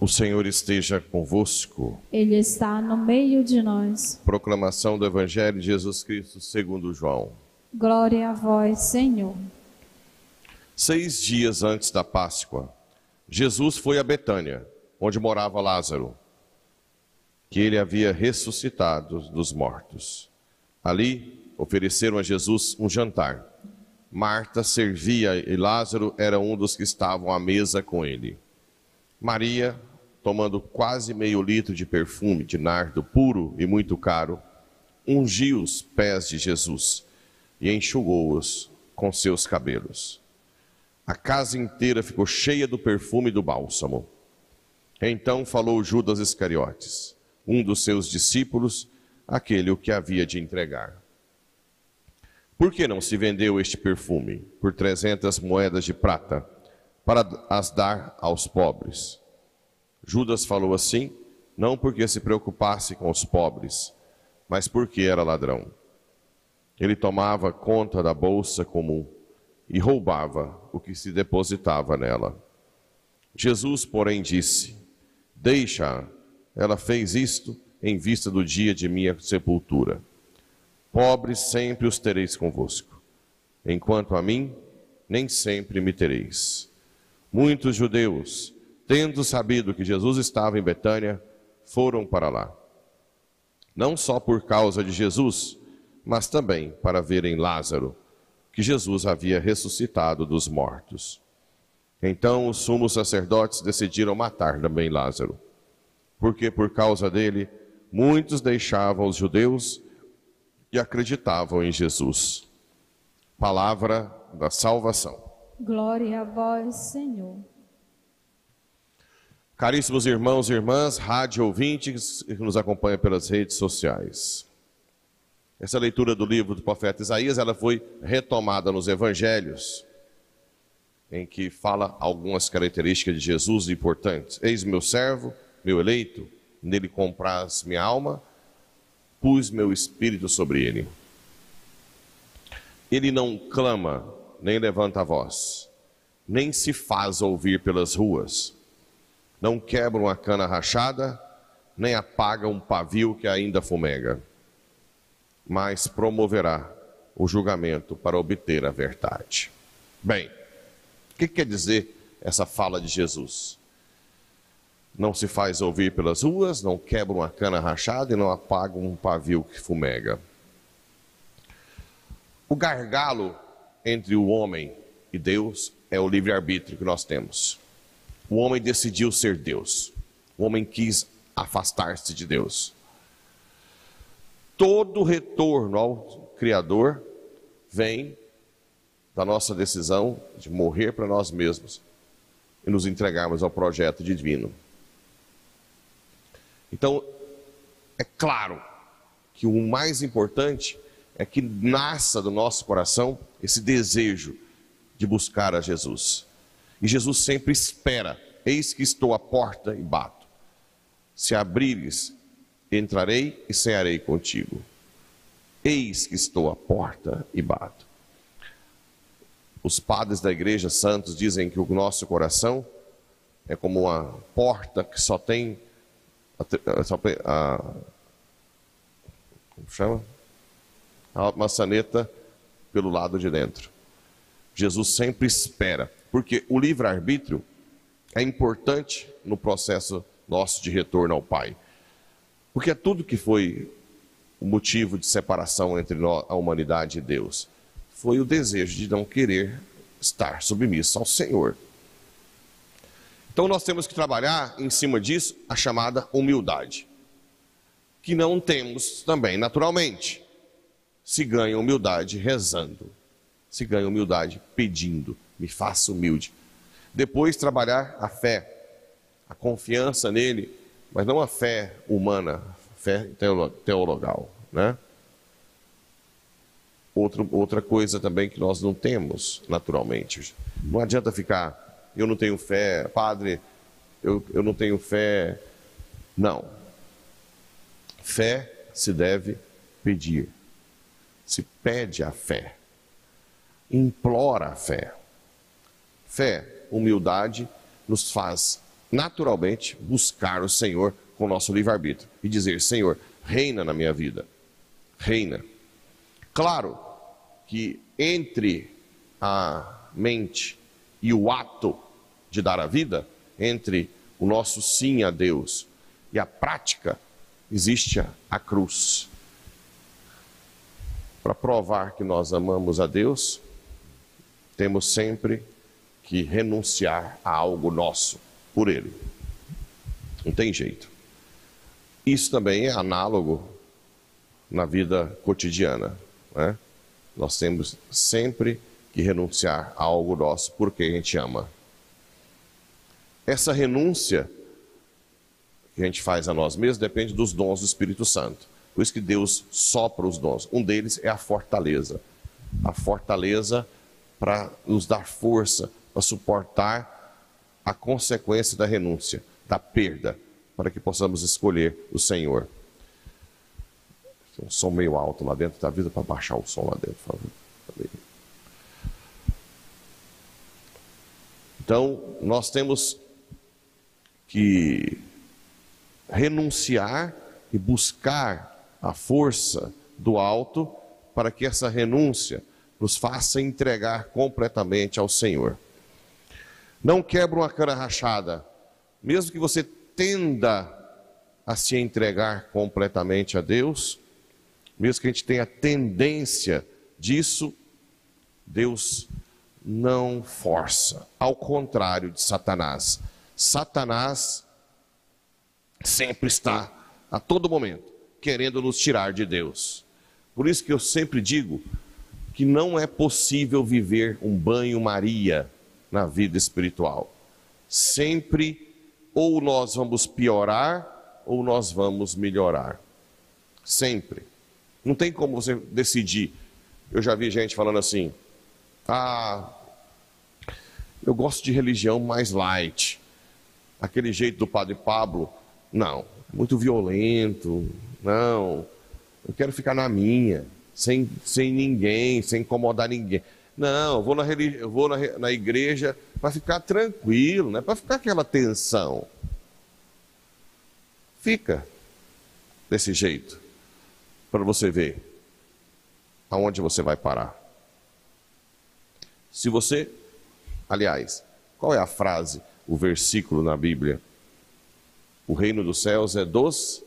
O Senhor esteja convosco. Ele está no meio de nós. Proclamação do Evangelho de Jesus Cristo segundo João. Glória a vós, Senhor. 6 dias antes da Páscoa, Jesus foi a Betânia, onde morava Lázaro, que ele havia ressuscitado dos mortos. Ali ofereceram a Jesus um jantar. Marta servia e Lázaro era um dos que estavam à mesa com ele. Maria, tomando quase meio litro de perfume de nardo puro e muito caro, ungiu os pés de Jesus e enxugou-os com seus cabelos. A casa inteira ficou cheia do perfume do bálsamo. Então falou Judas Iscariotes, um dos seus discípulos, aquele o que havia de entregar. Por que não se vendeu este perfume por 300 moedas de prata, para as dar aos pobres? Judas falou assim, não porque se preocupasse com os pobres, mas porque era ladrão. Ele tomava conta da bolsa comum e roubava o que se depositava nela. Jesus, porém, disse, deixa-a, ela fez isto em vista do dia de minha sepultura. Pobres sempre os tereis convosco, enquanto a mim, nem sempre me tereis. Muitos judeus, tendo sabido que Jesus estava em Betânia, foram para lá. Não só por causa de Jesus, mas também para verem Lázaro, que Jesus havia ressuscitado dos mortos. Então os sumos sacerdotes decidiram matar também Lázaro, porque por causa dele, muitos deixavam os judeus e acreditavam em Jesus. Palavra da salvação. Glória a vós, Senhor. Caríssimos irmãos e irmãs, rádio ouvintes que nos acompanham pelas redes sociais. Essa leitura do livro do profeta Isaías, ela foi retomada nos evangelhos, em que fala algumas características de Jesus importantes. Eis meu servo, meu eleito, nele compraz minha alma, pus meu espírito sobre ele. Ele não clama, nem levanta a voz, nem se faz ouvir pelas ruas. Não quebra uma cana rachada, nem apaga um pavio que ainda fumega, mas promoverá o julgamento para obter a verdade. Bem, o que quer dizer essa fala de Jesus? Não se faz ouvir pelas ruas, não quebra uma cana rachada e não apaga um pavio que fumega. O gargalo entre o homem e Deus é o livre-arbítrio que nós temos. O homem decidiu ser Deus. O homem quis afastar-se de Deus. Todo retorno ao Criador vem da nossa decisão de morrer para nós mesmos e nos entregarmos ao projeto divino. Então, é claro que o mais importante é que nasça do nosso coração esse desejo de buscar a Jesus. E Jesus sempre espera, eis que estou à porta e bato. Se abrires, entrarei e cearei contigo. Eis que estou à porta e bato. Os padres da Igreja Santos dizem que o nosso coração é como uma porta que só tem como chama? A maçaneta pelo lado de dentro. Jesus sempre espera, porque o livre-arbítrio é importante no processo nosso de retorno ao Pai. Porque é tudo que foi o motivo de separação entre a humanidade e Deus. Foi o desejo de não querer estar submisso ao Senhor. Então nós temos que trabalhar em cima disso a chamada humildade, que não temos também naturalmente. Se ganha humildade rezando, se ganha humildade pedindo, me faça humilde. Depois trabalhar a fé, a confiança nele, mas não a fé humana, a fé teologal, né? Outra coisa também que nós não temos naturalmente. Não adianta ficar, eu não tenho fé, padre, eu não tenho fé. Não. Fé se deve pedir. Se pede a fé. Implora a fé. Fé, humildade, nos faz naturalmente, buscar o Senhor com o nosso livre-arbítrio e dizer: Senhor, reina na minha vida, reina. Claro que entre a mente e o ato de dar a vida, entre o nosso sim a Deus e a prática, existe a cruz. Para provar que nós amamos a Deus, temos sempre que renunciar a algo nosso por Ele. Não tem jeito. Isso também é análogo na vida cotidiana, né? Nós temos sempre que renunciar a algo nosso porque a gente ama. Essa renúncia que a gente faz a nós mesmos depende dos dons do Espírito Santo. Por isso que Deus sopra os dons. Um deles é a fortaleza. A fortaleza para nos dar força, para suportar a consequência da renúncia, da perda, para que possamos escolher o Senhor. Tem um som meio alto lá dentro, da vida para baixar o som lá dentro, por favor. Então, nós temos que renunciar e buscar a força do alto para que essa renúncia nos faça entregar completamente ao Senhor. Não quebra uma cana rachada, mesmo que você tenda a se entregar completamente a Deus, mesmo que a gente tenha tendência disso, Deus não força, ao contrário de Satanás. Satanás sempre está, a todo momento, querendo nos tirar de Deus. Por isso que eu sempre digo que não é possível viver um banho-maria na vida espiritual. Sempre ou nós vamos piorar ou nós vamos melhorar. Sempre. Não tem como você decidir. Eu já vi gente falando assim: eu gosto de religião mais light. Aquele jeito do Padre Pablo, não, muito violento, não, eu quero ficar na minha, sem ninguém, sem incomodar ninguém. Não, eu vou na igreja para ficar tranquilo, não é para ficar aquela tensão. Fica desse jeito, para você ver aonde você vai parar. Se você, aliás, qual é a frase, o versículo na Bíblia? O reino dos céus é dos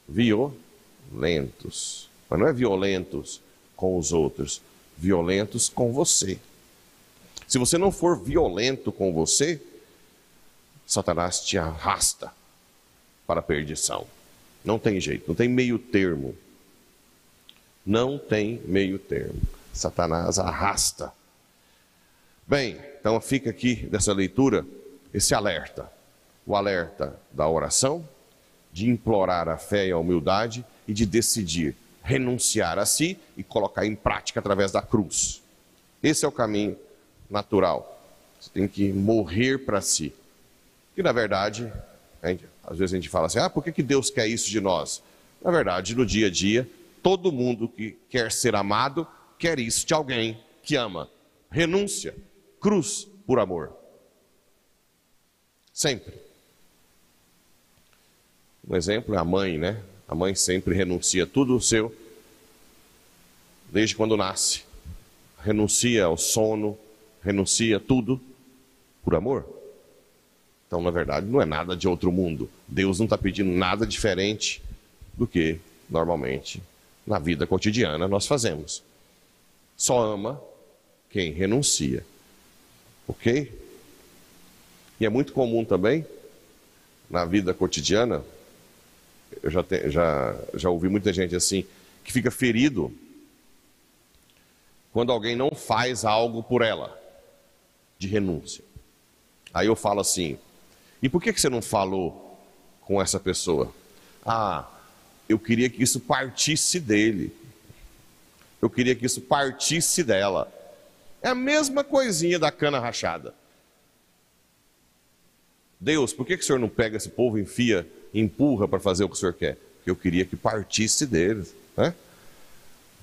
violentos. Mas não é violentos com os outros, violentos com você. Se você não for violento com você, Satanás te arrasta para a perdição. Não tem jeito, não tem meio termo. Não tem meio termo. Satanás arrasta. Bem, então fica aqui dessa leitura esse alerta. O alerta da oração, de implorar a fé e a humildade e de decidir renunciar a si e colocar em prática através da cruz. Esse é o caminho natural. Você tem que morrer para si. E na verdade, às vezes a gente fala assim: por que Deus quer isso de nós? Na verdade, no dia a dia, todo mundo que quer ser amado, quer isso de alguém que ama. Renúncia, cruz por amor. Sempre. Um exemplo é a mãe, né? A mãe sempre renuncia tudo o seu, desde quando nasce. Renuncia ao sono, renuncia tudo por amor. Então, na verdade, não é nada de outro mundo. Deus não está pedindo nada diferente do que, normalmente, na vida cotidiana nós fazemos. Só ama quem renuncia. Ok? E é muito comum também, na vida cotidiana, eu já ouvi muita gente assim, que fica ferido quando alguém não faz algo por ela, de renúncia. Aí eu falo assim: e por que você não falou com essa pessoa? Eu queria que isso partisse dele. Eu queria que isso partisse dela. É a mesma coisinha da cana rachada. Deus, por que o Senhor não pega esse povo, enfia, empurra para fazer o que o Senhor quer? Porque eu queria que partisse deles, né?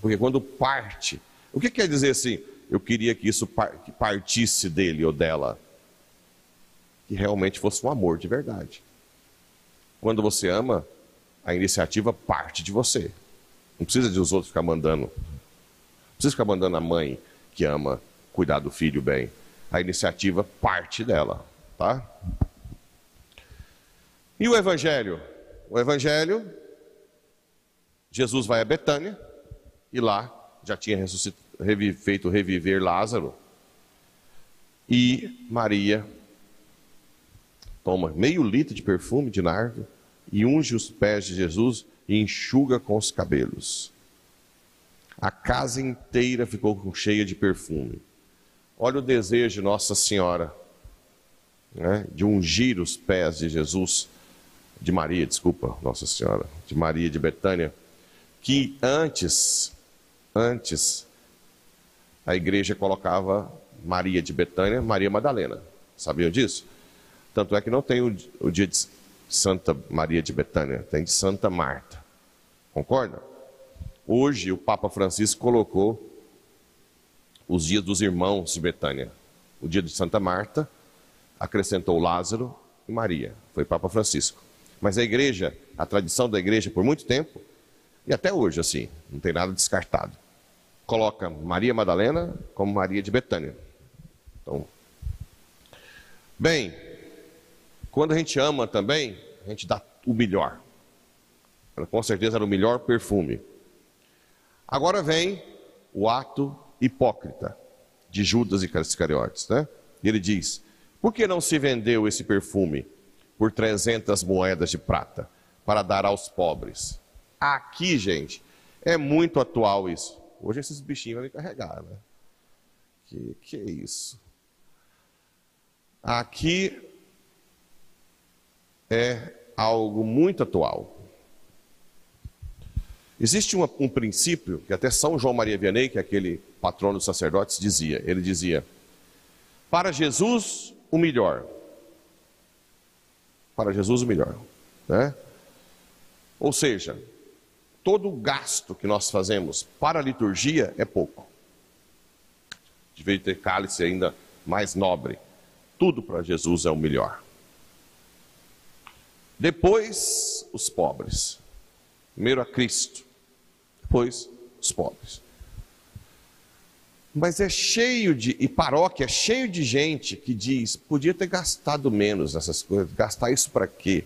Porque quando parte, o que quer dizer assim? Eu queria que isso partisse dele ou dela. que realmente fosse um amor de verdade. Quando você ama, a iniciativa parte de você. Não precisa de os outros ficar mandando. Não precisa ficar mandando a mãe que ama cuidar do filho bem. A iniciativa parte dela, tá? E o Evangelho? O Evangelho, Jesus vai a Betânia e lá já tinha feito reviver Lázaro. E Maria toma meio litro de perfume de nardo e unge os pés de Jesus e enxuga com os cabelos. A casa inteira ficou cheia de perfume. Olha o desejo de Nossa Senhora, né, de ungir os pés de Jesus, de Maria, desculpa, Nossa Senhora, de Maria de Betânia, que antes a igreja colocava Maria de Betânia, Maria Madalena. Sabiam disso? Tanto é que não tem o dia de Santa Maria de Betânia, tem de Santa Marta. Concorda? Hoje o Papa Francisco colocou os dias dos irmãos de Betânia. O dia de Santa Marta, acrescentou Lázaro e Maria. Foi Papa Francisco. Mas a igreja, a tradição da igreja por muito tempo, e até hoje assim, não tem nada descartado, coloca Maria Madalena como Maria de Betânia. Então, bem, quando a gente ama também, a gente dá o melhor. Com certeza era o melhor perfume. Agora vem o ato hipócrita de Judas Iscariotes, né? E ele diz: por que não se vendeu esse perfume por 300 moedas de prata para dar aos pobres? Aqui, gente, é muito atual isso. Hoje esses bichinhos vão me carregar, né? Que é isso? Aqui é algo muito atual. Existe um princípio que até São João Maria Vianney, que é aquele patrono dos sacerdotes, dizia. Ele dizia: para Jesus o melhor. Para Jesus o melhor, né? Ou seja, todo o gasto que nós fazemos para a liturgia é pouco. Devia ter cálice ainda mais nobre. Tudo para Jesus é o melhor. Depois, os pobres. Primeiro a Cristo, depois os pobres. Mas é cheio de, e paróquia é cheio de gente que diz: podia ter gastado menos nessas coisas, gastar isso para quê?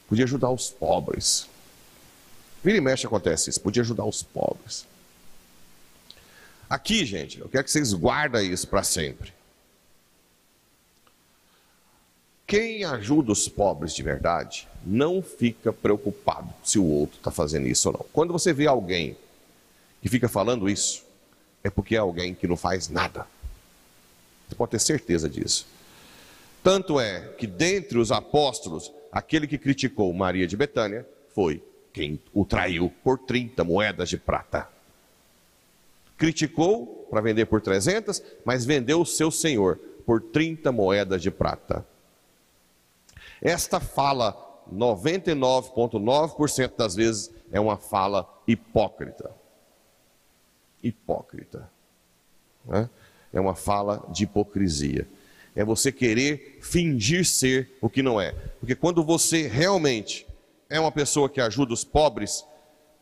Podia ajudar os pobres. Vira e mexe acontece isso, podia ajudar os pobres. Aqui, gente, eu quero que vocês guardem isso para sempre. Quem ajuda os pobres de verdade não fica preocupado se o outro está fazendo isso ou não. Quando você vê alguém que fica falando isso, é porque é alguém que não faz nada. Você pode ter certeza disso. Tanto é que dentre os apóstolos, aquele que criticou Maria de Betânia foi quem o traiu por 30 moedas de prata. Criticou para vender por 300, mas vendeu o seu senhor por 30 moedas de prata. Esta fala, 99,9% das vezes, é uma fala hipócrita. Hipócrita. Né? É uma fala de hipocrisia. É você querer fingir ser o que não é. Porque quando você realmente é uma pessoa que ajuda os pobres,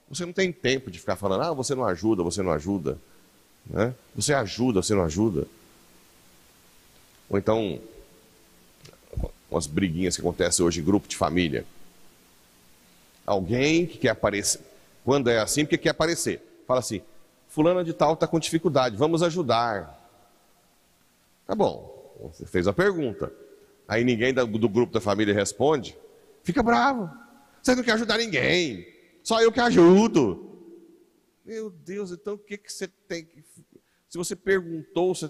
você não tem tempo de ficar falando: ah, você não ajuda, você não ajuda. Né? Você ajuda, você não ajuda. Ou então, umas briguinhas que acontecem hoje em grupo de família. Alguém que quer aparecer. Quando é assim, porque quer aparecer. Fala assim: fulana de tal está com dificuldade, vamos ajudar. Tá bom, você fez a pergunta. Aí ninguém do grupo da família responde. Fica bravo. Você não quer ajudar ninguém. Só eu que ajudo. Meu Deus, então o que você tem que... Se você perguntou, você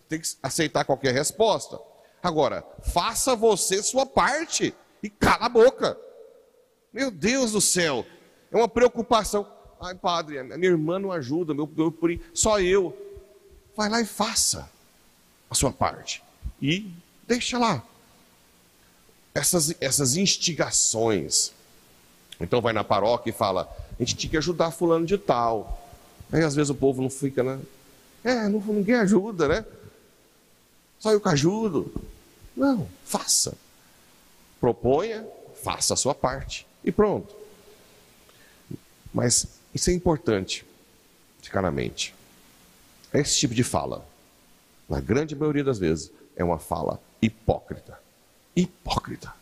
tem que aceitar qualquer resposta. Agora, faça você sua parte e cala a boca. Meu Deus do céu, é uma preocupação. Ai, padre, a minha irmã não ajuda, só eu. Vai lá e faça a sua parte. E deixa lá. Essas instigações. Então vai na paróquia e fala: a gente tinha que ajudar fulano de tal. Aí às vezes o povo não fica, né? Ninguém ajuda, né? Só eu que ajudo. Não, faça. Proponha, faça a sua parte e pronto. Mas isso é importante ficar na mente. Esse tipo de fala, na grande maioria das vezes, é uma fala hipócrita. Hipócrita.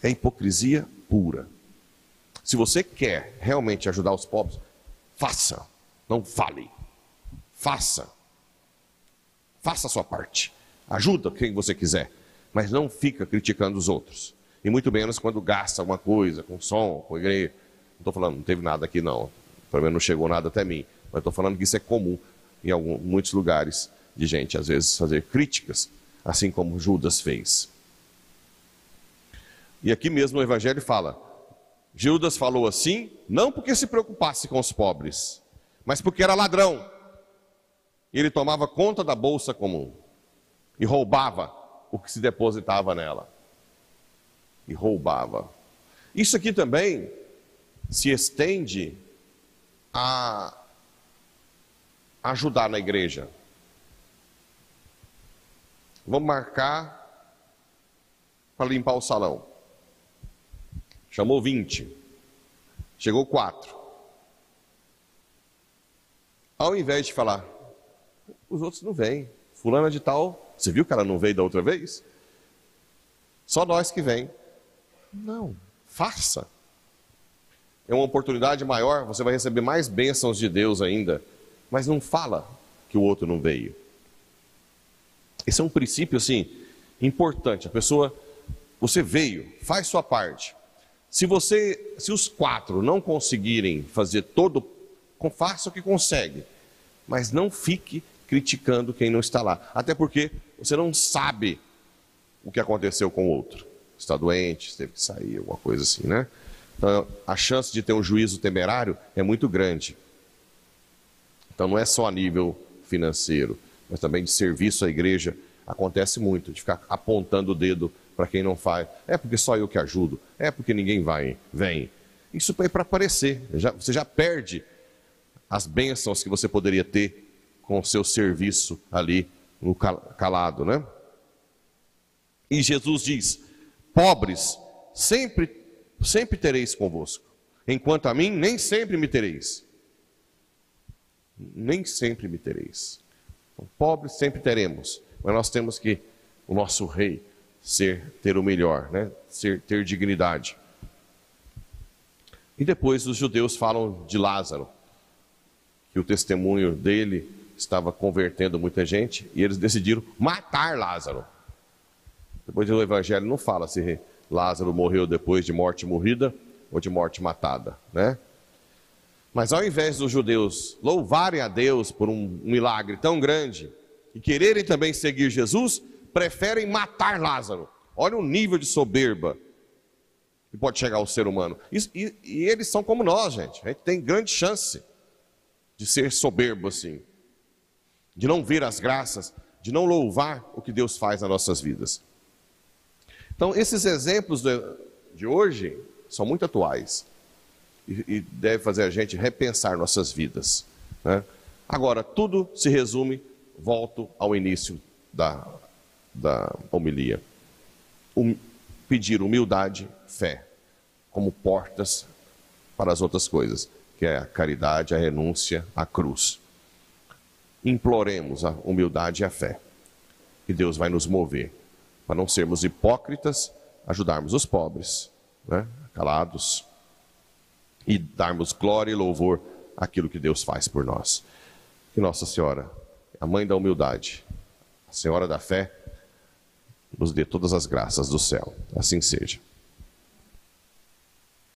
É hipocrisia pura. Se você quer realmente ajudar os pobres, faça, não fale. Faça. Faça a sua parte. Ajuda quem você quiser, mas não fica criticando os outros. E muito menos quando gasta alguma coisa, com som, com igreja. Não estou falando, não teve nada aqui não. Pelo menos não chegou nada até mim. Mas estou falando que isso é comum em muitos lugares de gente, às vezes, fazer críticas, assim como Judas fez. E aqui mesmo o Evangelho fala, Judas falou assim, não porque se preocupasse com os pobres, mas porque era ladrão. E ele tomava conta da bolsa comum e roubava o que se depositava nela. E roubava. Isso aqui também se estende a ajudar na igreja. Vamos marcar para limpar o salão. Chamou 20. Chegou 4. Ao invés de falar, os outros não vêm. Fulana de tal, você viu que ela não veio da outra vez? Só nós que vem. Não, faça. É uma oportunidade maior, você vai receber mais bênçãos de Deus ainda. Mas não fala que o outro não veio. Esse é um princípio, assim, importante. A pessoa, você veio, faz sua parte. Se os 4 não conseguirem fazer faça o que consegue. Mas não fique criticando quem não está lá. Até porque você não sabe o que aconteceu com o outro. Está doente, teve que sair, alguma coisa assim, né? Então, a chance de ter um juízo temerário é muito grande. Então, não é só a nível financeiro, mas também de serviço à igreja. Acontece muito, de ficar apontando o dedo para quem não faz. É porque só eu que ajudo. É porque ninguém vem. Isso é para aparecer. Você já perde as bênçãos que você poderia ter com o seu serviço ali no calado, né? E Jesus diz, pobres, sempre tereis convosco. Enquanto a mim, nem sempre me tereis. Nem sempre me tereis. Então, pobres sempre teremos. Mas nós temos que, o nosso rei, ter o melhor, né? Ter dignidade. E depois os judeus falam de Lázaro, que o testemunho dele estava convertendo muita gente, e eles decidiram matar Lázaro. Depois o Evangelho não fala se Lázaro morreu depois de morte morrida ou de morte matada, né? Mas ao invés dos judeus louvarem a Deus por um milagre tão grande e quererem também seguir Jesus, preferem matar Lázaro. Olha o nível de soberba que pode chegar ao ser humano. E eles são como nós, gente. A gente tem grande chance de ser soberbo assim, de não ver as graças, de não louvar o que Deus faz nas nossas vidas. Então, esses exemplos de hoje são muito atuais e deve fazer a gente repensar nossas vidas, né? Agora, tudo se resume, volto ao início da homilia. Pedir humildade, fé, como portas para as outras coisas, que é a caridade, a renúncia, a cruz. Imploremos a humildade e a fé, que Deus vai nos mover, para não sermos hipócritas, ajudarmos os pobres, né, calados, e darmos glória e louvor àquilo que Deus faz por nós. Que Nossa Senhora, a Mãe da humildade, a Senhora da fé, nos dê todas as graças do céu. Assim seja.